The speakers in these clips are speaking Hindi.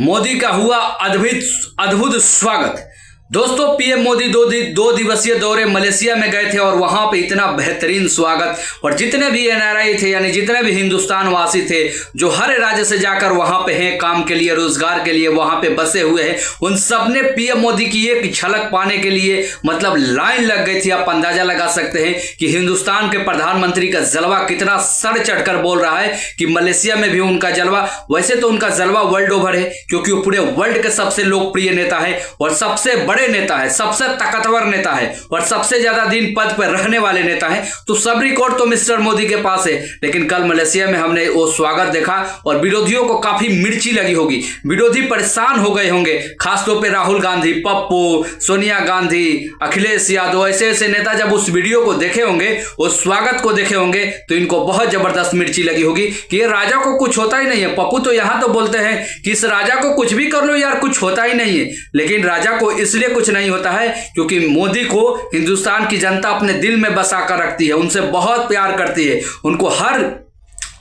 मोदी का हुआ अद्भुत स्वागत। दोस्तों, पीएम मोदी दो दिवसीय दौरे मलेशिया में गए थे और वहां पे इतना बेहतरीन स्वागत, और जितने भी एनआरआई थे यानी जितने भी हिंदुस्तान वासी थे जो हर राज्य से जाकर वहां पे हैं काम के लिए, रोजगार के लिए वहां पे बसे हुए हैं, उन सब ने पीएम मोदी की एक झलक पाने के लिए मतलब लाइन लग गई थी। आप अंदाजा लगा सकते हैं कि हिंदुस्तान के प्रधानमंत्री का जलवा कितना सर चढ़कर बोल रहा है कि मलेशिया में भी उनका जलवा। वैसे तो उनका जलवा वर्ल्ड ओवर है क्योंकि वो पूरे वर्ल्ड के सबसे लोकप्रिय नेता है और सबसे बड़े नेता है, सबसे ताकतवर नेता है और सबसे ज्यादा दिन पद पर रहने वाले नेता है। तो सब रिकॉर्ड तो मिस्टर मोदी के पास है। लेकिन कल मलेशिया में हमने वो स्वागत देखा और विरोधियों को काफी मिर्ची लगी होगी, विरोधी परेशान हो गए होंगे, खासतौर पे राहुल गांधी, पप्पू, सोनिया गांधी, अखिलेश यादव, ऐसे ऐसे नेता जब उस वीडियो को देखे होंगे, उस स्वागत को देखे होंगे, तो इनको बहुत जबरदस्त मिर्ची लगी होगी कि ये राजा को कुछ होता ही नहीं है। पप्पू तो यहां तो बोलते हैं कि इस राजा को कुछ भी कर लो यार, कुछ होता ही नहीं है। लेकिन राजा को इसलिए कुछ नहीं होता है क्योंकि मोदी को हिंदुस्तान की जनता अपने दिल में बसा कर रखती है, उनसे बहुत प्यार करती है, उनको हर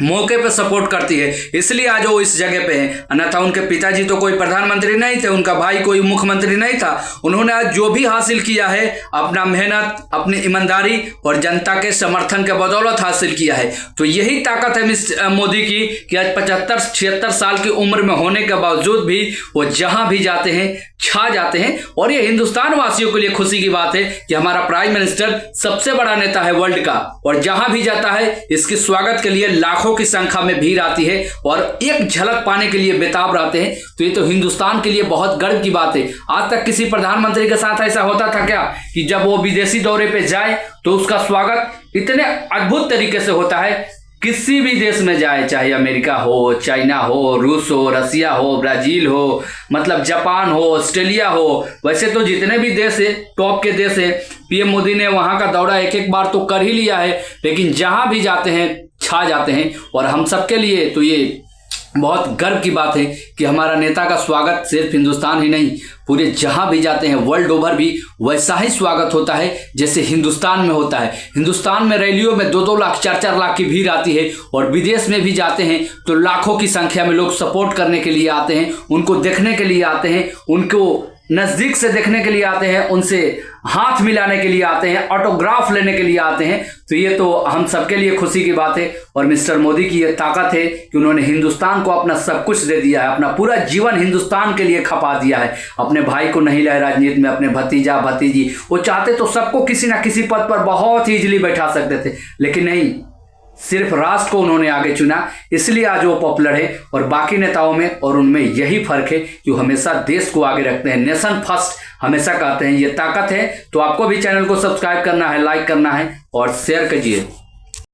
मौके पे सपोर्ट करती है, इसलिए आज वो इस जगह पे है। अन्यथा उनके पिताजी तो कोई प्रधानमंत्री नहीं थे, उनका भाई कोई मुख्यमंत्री नहीं था। उन्होंने आज जो भी हासिल किया है अपना मेहनत, अपनी ईमानदारी और जनता के समर्थन के बदौलत हासिल किया है। तो यही ताकत है मिस्टर मोदी की कि आज 75-76 साल की उम्र में होने के बावजूद भी वो जहां भी जाते हैं छा जाते हैं। और ये हिंदुस्तान वासियों के लिए खुशी की बात है कि हमारा प्राइम मिनिस्टर सबसे बड़ा नेता है वर्ल्ड का, और जहां भी जाता है इसके स्वागत के लिए लाखों की संख्या में भीड़ आती है और एक झलक पाने के लिए बेताब रहते हैं। तो ये तो हिंदुस्तान के लिए बहुत गर्व की बात है। आज तक किसी प्रधानमंत्री के साथ ऐसा होता था क्या कि जब वो विदेशी दौरे पे जाए तो उसका स्वागत इतने अद्भुत तरीके से होता है? किसी भी देश में जाए, चाहे अमेरिका हो, चाइना हो, रूस हो, रसिया हो, ब्राजील हो, मतलब जापान हो, ऑस्ट्रेलिया हो, वैसे तो जितने भी देश है टॉप के देश है, पीएम मोदी ने वहां का दौरा एक बार तो कर ही लिया है। लेकिन जहां भी जाते हैं छा जाते हैं। और हम सबके लिए तो ये बहुत गर्व की बात है कि हमारा नेता का स्वागत सिर्फ हिंदुस्तान ही नहीं, पूरे जहां भी जाते हैं वर्ल्ड ओवर भी वैसा ही स्वागत होता है जैसे हिंदुस्तान में होता है। हिंदुस्तान में रैलियों में 2-2 लाख 4-4 लाख की भीड़ आती है और विदेश में भी जाते हैं तो लाखों की संख्या में लोग सपोर्ट करने के लिए आते हैं, उनको देखने के लिए आते हैं, उनको नजदीक से देखने के लिए आते हैं, उनसे हाथ मिलाने के लिए आते हैं, ऑटोग्राफ लेने के लिए आते हैं। तो ये तो हम सबके लिए खुशी की बात है। और मिस्टर मोदी की ये ताकत है कि उन्होंने हिंदुस्तान को अपना सब कुछ दे दिया है, अपना पूरा जीवन हिंदुस्तान के लिए खपा दिया है। अपने भाई को नहीं लाए राजनीति में, अपने भतीजा भतीजी, वो चाहते तो सबको किसी ना किसी पद पर बहुत ही इजीली बैठा सकते थे, लेकिन नहीं, सिर्फ राष्ट्र को उन्होंने आगे चुना, इसलिए आज वो पॉपुलर है। और बाकी नेताओं में और उनमें यही फर्क है कि वो हमेशा देश को आगे रखते हैं, नेशन फर्स्ट हमेशा कहते हैं, ये ताकत है। तो आपको भी चैनल को सब्सक्राइब करना है, लाइक करना है और शेयर कीजिए।